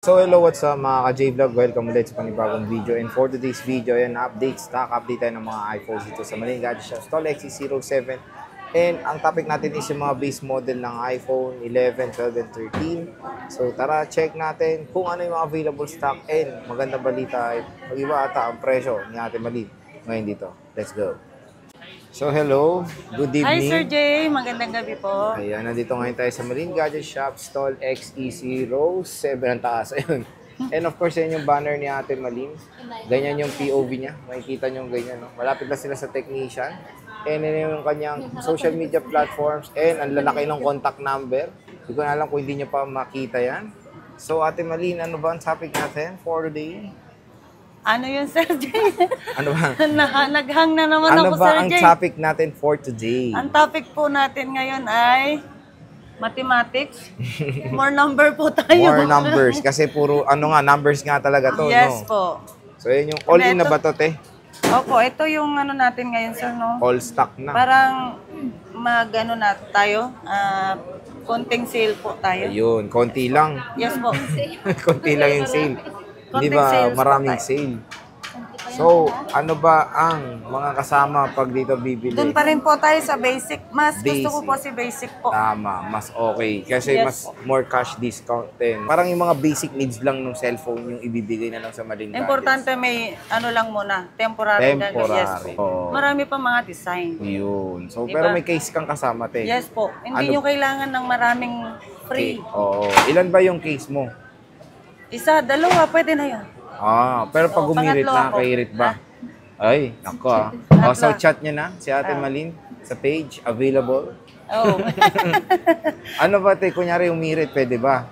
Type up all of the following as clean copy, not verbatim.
So hello, what's up mga ka-J-Vlog? Welcome ulit sa panibagong video. And for today's video, yan, stock update tayo ng mga iPhones dito sa Maling Gadget Shop Stall XE07. And ang topic natin is yung mga base model ng iPhone 11, 12, and 13. So tara, check natin kung ano yung mga available stock. And magandang balita, mag-iba ata ang presyo ni Ate Malin ngayon dito. Let's go! So hello, good evening. Hi Sir Jay, magandang gabi po. Ayan, nandito ngayon tayo sa Maling Gadget Shop Stall XE07 ang taas. Ayun. And of course, yan yung banner ni Ate Malin. Ganyan yung POV niya. Makikita nyo ganyan. No? Malapit na sila sa technician. And yan yung kanyang social media platforms. And ang lalaki ng contact number. Hindi ko na alam kung hindi nyo pa makita yan. So Ate Malin, ano ba ang topic natin for today? Ano yun Sir Jay? Ano ba? Naghang na naman Ano ako ba Sir ang Jay. topic natin for today? Ang topic po natin ngayon ay mathematics. More number po tayo. More numbers. Kasi puro, numbers nga talaga to, Yes no? po. So, yun yung all-in na ba to, te? Opo, ito yung ano natin ngayon Sir, no? All stock na. Parang mag-ano na tayo, konting sale po tayo. Ayun, konti lang. Yes po. Konti lang yung sale. Hindi Konting ba sales maraming pa tayo. sale? So, ano ba ang mga kasama pag dito bibili? Doon pa rin po tayo sa basic. Mas gusto ko Basic. po si basic po. Tama, mas okay. Kasi Yes mas more cash discount din. Parang yung mga basic needs lang ng cellphone yung ibibigay na lang sa Maling Gadgets. Importante may ano lang muna, temporary. Temporary. Yes po. Oo. Marami pa mga design. Yun. So, Diba? pero may case kang kasama, te. Yes po. Hindi Ano? nyo kailangan ng maraming free. Oo. Ilan ba yung case mo? Isa, dalawa, pwede na yun. Pero pag Oo, umirit pangatlo na, ako. kairit ba? Ay, nako ah. So chat niya na si Ate Malin sa page, available. Oh. Ano ba, te? Kunyari umirit, pwede ba?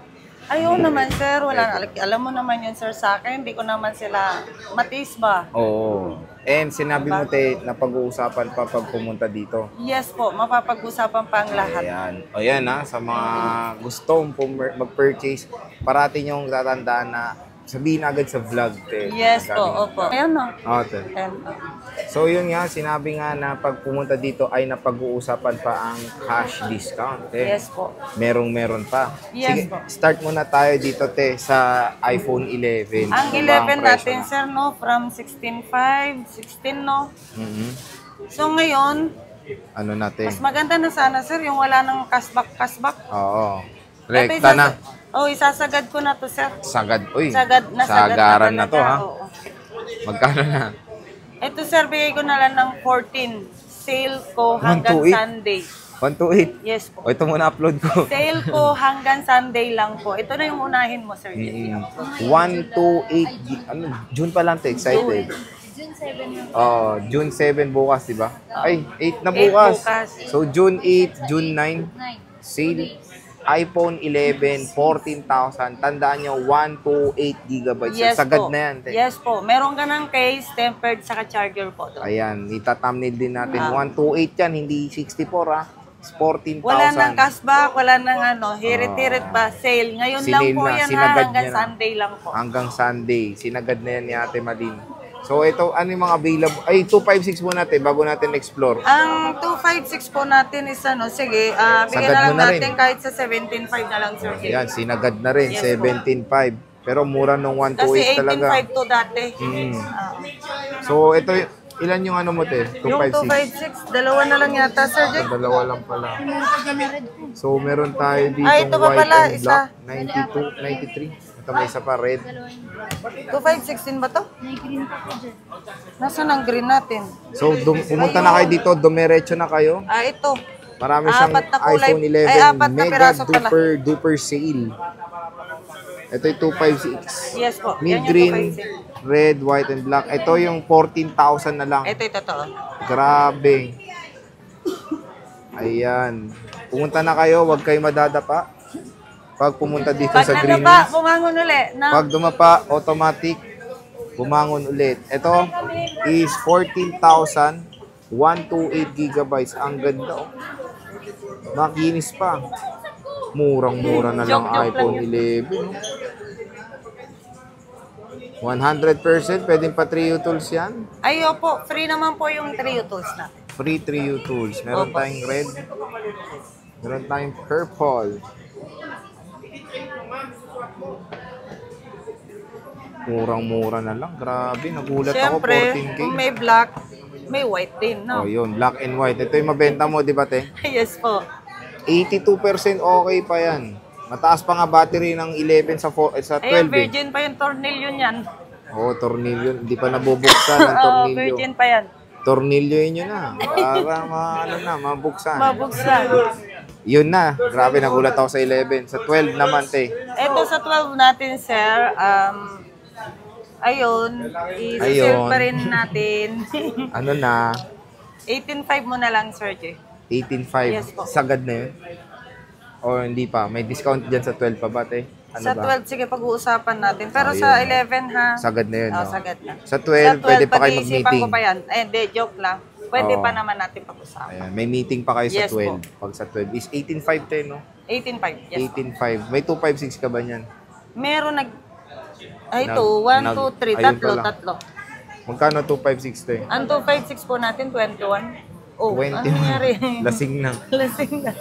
Ayaw naman, sir. Wala, alam mo naman yun, sir, sa akin. Hindi ko naman sila matis ba? Oo. And sinabi mo, te, na pag-uusapan pa pag pumunta dito. Yes po, mapapag-usapan pa ang lahat. Ayan. O yan ha, sa mga gustong mag-purchase, parati niyong tatandaan na sabihin agad sa vlog, te. Yes po, Galing opo. vlog. Ayan no. Oo, te. Ayan. So yun nga, sinabi nga na pag pumunta dito ay napag-uusapan pa ang cash discount. Eh. Yes po. Meron pa. Yes Sige, po. start muna tayo dito, te, sa iPhone 11. Ang Ano ba 11 presyo natin, na? sir, no? From 16.5, 16, no? Mhm. So ngayon, Ano natin? mas maganda na sana, sir, yung wala ng cashback. Oo. Rekta na. Oh, isasagad ko na to, sir. Sagad. Uy, Sagad sagaran na talaga. to, ha? Oo. Magkano na? Ito, sir, bigay ko na lang ng 14. Sale ko hanggang 128? Sunday. 128. Yes po. O, ito muna upload ko. Sale ko hanggang Sunday lang po. Ito na yung unahin mo, sir. 128. Ano, June pa lang, te. Excited. June 7 Oh, June 7 bukas, di ba? Ay, 8 na 8 bukas. bukas. So, June 8, June 9, 9. sale. iPhone 11, 14,000. Tandaan nyo, 128 gigabytes. Yes Sagad po. na yan, te. Yes po. Meron ka ng case, tempered, saka charger po. Doon. Ayan, ita-thumbnail din natin. 128 yan, hindi 64 ha. It's 14,000. Wala nang cashback, wala nang ano, hirit-hirit pa, sale. Ngayon lang Sinale po na, yan ha, sinagad hanggang niya na. Sunday lang po. Hanggang Sunday. Sinagad na yan ni Ate Malin. So, ito, ano yung mga available? Ay, 256 muna natin bago natin explore. Ang 256 po natin is ano, sige, bigyan Sagad na lang mo na rin. natin kahit sa 17.5 na lang, sir. Ayan, sinagad na rin. Yes, 17.5. Pero mura nung Kasi 128 talaga. 18.5 to dati. So, ito, ilan yung ano mo, te? Yung 256. 256, dalawa na lang yata, sir. Jack. Dalawa lang pala. So, meron tayo dito Ay, ito pa white pala, and isa. black. 92, 93. Ito may isa pa, red. 2516 ba to? May green pa po dyan. Nasaan ang green natin? So, pumunta na kayo dito. Dumiretso na kayo. Ito. Marami siyang Apat na kulay. iPhone 11 Ay, apat na mega piraso pala. duper sale. Ito yung 256. Yes po. Mid Yan yung green, 256. red, white, and black. Ito yung 14,000 na lang. Ito yung totoo. Grabe. Ayan. Pumunta na kayo, huwag kayo madadapa. Pag pumunta dito Pag sa nadapa, Greenwich. bumangon uli. Pag dumapa, automatic, bumangon ulit. Ito is 14,000, 128 gigabytes. Ang ganda, oh. Makinis pa. Murang-mura na lang Joke iPhone 11. 100% pwedeng pa Trio Tools yan. Ay, opo. Free naman po yung Trio Tools natin. Free Trio Tools. Meron Opo. tayong red. Meron tayong purple. Murang-mura na lang. Grabe, nagulat ako. Siyempre, 14K. kung may black, may white din, no? Oh, yun. Black and white. Ito yung mabenta mo, di ba, te? Yes po. 82% okay pa yan. Mataas pa nga battery ng 11 sa 12. Ayan, virgin pa yung tornilyo niyan. Oo, tornilyo. Hindi pa nabubuksan ng Oo, tornilyo. virgin pa yan. Tornilyo yun na. Para mabuksan. Mabuksan. Yun na. Grabe, nagulat ako sa 11. Sa 12 naman, te. Ito sa 12 natin, sir, ayun, i-sell Ayun. pa rin natin. Ano na? 18.5 mo na lang, sir, Jay. 18.5. Yes po. Sagad na yun? O hindi pa? May discount dyan sa 12 pa ba, te? Ano Sa ba? 12, sige, pag-uusapan natin. Pero Oh, sa yun. 11, ha? Sagad na yun, Oh, no? sagad na. Sa 12, pwede pa kayo pag-iisipan mag-meeting. ko pa yan. Eh, hindi, joke lang. Pwede Oo. pa naman natin pag-usapan. Ayan, may meeting pa kayo sa Yes 12. Pag sa 12 is 18.5, te, no? 18.5, yes. 18.5. May 256 ka ba niyan? Meron ay, Nag- ito, 1, nag- 2, 3, ayun tatlo, pala. tatlo. Magkano 256, te? Ang 256 po natin, 21. Oh, 21. ano nangyari? Lasing na. Lasing na.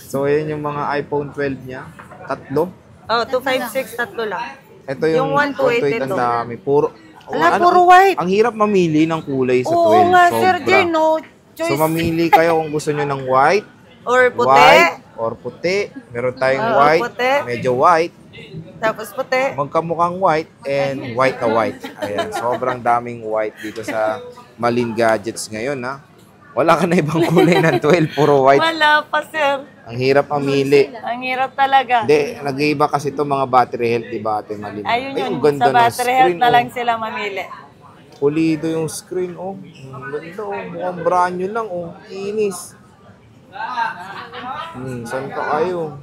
So, ayan yung mga iPhone 12 niya. Tatlo. Oh, 256, tatlo lang. Ito yung, Yung 128 ang ito. dami. Puro, Ala, puro white. Ang hirap mamili ng kulay sa 12. Oo nga, Sir Sobra. Jay, no choice. So, mamili kayo kung gusto nyo ng white, Or puti. white, or puti. Meron tayong Oo, white, puti. medyo white, Tapos puti. magkamukhang white, and white na white. Ayan, sobrang daming white dito sa Malin Gadgets ngayon, ha. Wala ka na ibang kulay ng 12, puro white. Wala pa, sir. Ang hirap mamili. Ang hirap talaga. Hindi, nag-iiba kasi itong mga battery health, di ba, Ate Malin? Ayun Ay, yun, ang ganda sa ng battery health screen, na oh. lang sila mamili. Pulido yung screen, oh. Ang ganda, oh. Mukhang brand new lang, oh. Inis. Saan pa kayo?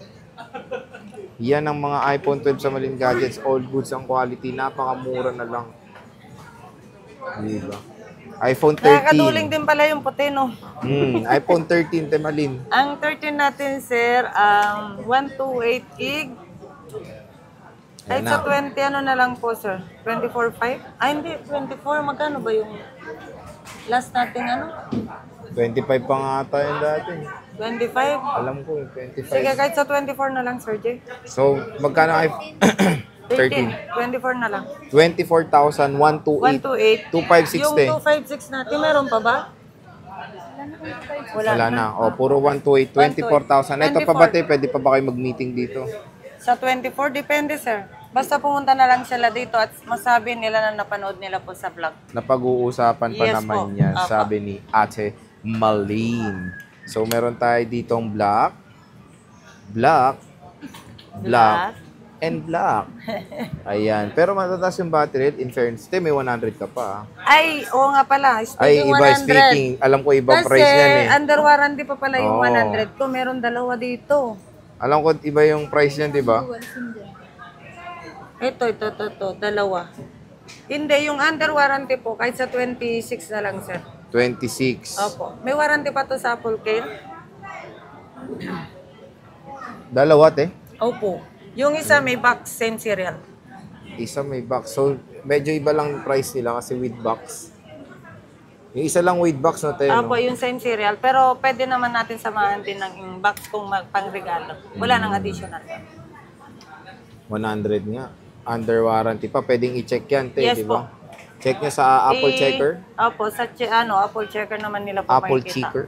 Yan ang mga iPhone 12 sa Malin Gadgets. All goods ang quality. Napakamura na lang. Diba? iPhone 13. Nakakaduling din pala yung puti, no? iPhone 13, Te Malin. Ang 13 natin, sir, 128 gig. Ay, Ayan sa na. 20, ano na lang po, sir? 24.5? Ay, hindi, 24. Magkano ba yung last natin, ano? 25 pa nga tayo dati. 25? Alam ko, 25. Sige, kahit sa 24 na lang, Sir Jay. So, magkano iPhone? 13. 24 na lang. 24,000, 128, 128. 256, Yung te. 256 natin, meron pa ba? Wala na. O, puro 128, 24,000. Ito pa ba, te? Pwede pa ba kayo mag-meeting dito? Sa 24, depende, sir. Basta pumunta na lang sila dito at masabi nila na napanood nila po sa vlog. Napag-uusapan pa Yes naman po. yan, Apa. sabi ni Ate Malin. So, meron tayo ditong black, black, black, and black. Ayan. Pero matataas yung battery rate. In fairness, te, may 100 ka pa. Ay, oo nga pala. Ay, Speaking iba 100. speaking. Alam ko ibang Kasi price yan eh. under warranty pa pala yung Oo. 100 ko. Meron dalawa dito. Alam ko iba yung price yan, di ba? Ito, dalawa. Hindi, yung under warranty po, kahit sa 26 na lang, sir. 26. Opo. May warranty pa to sa Apple Care? Dalawa, te. Opo. Yung isa may box, same serial. Isa may box. So, medyo iba lang price nila kasi with box. Yung isa lang with box, no, te? No? Opo, yung same serial. Pero pwede naman natin samahan din ng box kung pang-regalo. Wala nang additional. 100 nga. Under warranty pa. Pwedeng i-check yan, te, Yes di po. ba? Check nyo sa Apple Checker. Opo, sa Apple Checker naman nila po Apple makikita. Checker.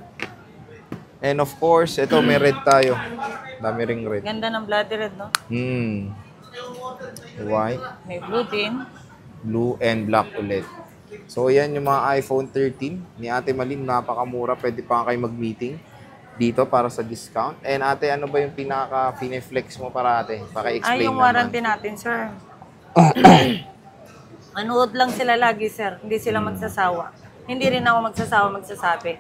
And of course, ito may red tayo. Dami ring red. Ganda ng bloody red, no? White, May blue din. blue, and black ulit. So, yan yung mga iPhone 13 ni Ate Malin. Napakamura. Pwede pa kayo mag-meeting dito para sa discount. And ate, ano ba yung pinaka-flex mo para ate? Paki-explain Ay, yung naman. warranty natin, sir. Manood lang sila lagi, sir. Hindi sila magsasawa. Hindi rin ako magsasabi.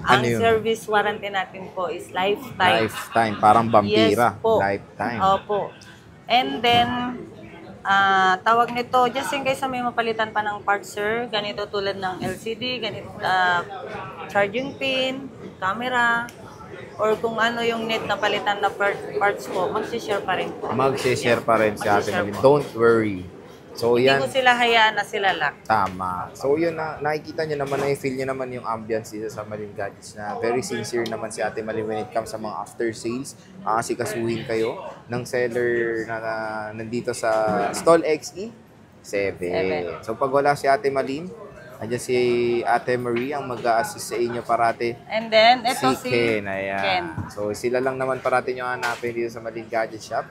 Ano Ang yun? service warranty natin po is lifetime. Lifetime. Parang vampira. Yes po. Lifetime. Opo. And then, tawag nito, just in case na may mapalitan pa ng parts, sir, ganito tulad ng LCD, ganito, charging pin, camera, or kung ano yung net na palitan na parts po, mag-share pa rin po. Mag-share pa rin si Ate Mag-share Malin. po. Don't worry. So, Hindi yan. ko sila hayaan na sila lock. Tama. So, yun na, nakikita nyo naman, na-feel nyo naman yung ambience dito sa Malin Gadgets na very sincere naman si Ate Malin when it comes sa mga after sales. Kasi kasuhin kayo ng seller na nandito sa Stall XE 7. So pag wala si Ate Malin, andyan si Ate Marie ang mag-a-assist sa inyo parati. And then, ito Si si Ken, ayan. Ken. So sila lang naman parati nyo hanapin dito sa Malin Gadget Shop.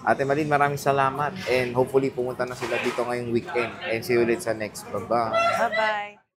Ate Malin, maraming salamat and hopefully pumunta na sila dito ngayong weekend. And see you ulit sa next. Bye-bye. Bye-bye.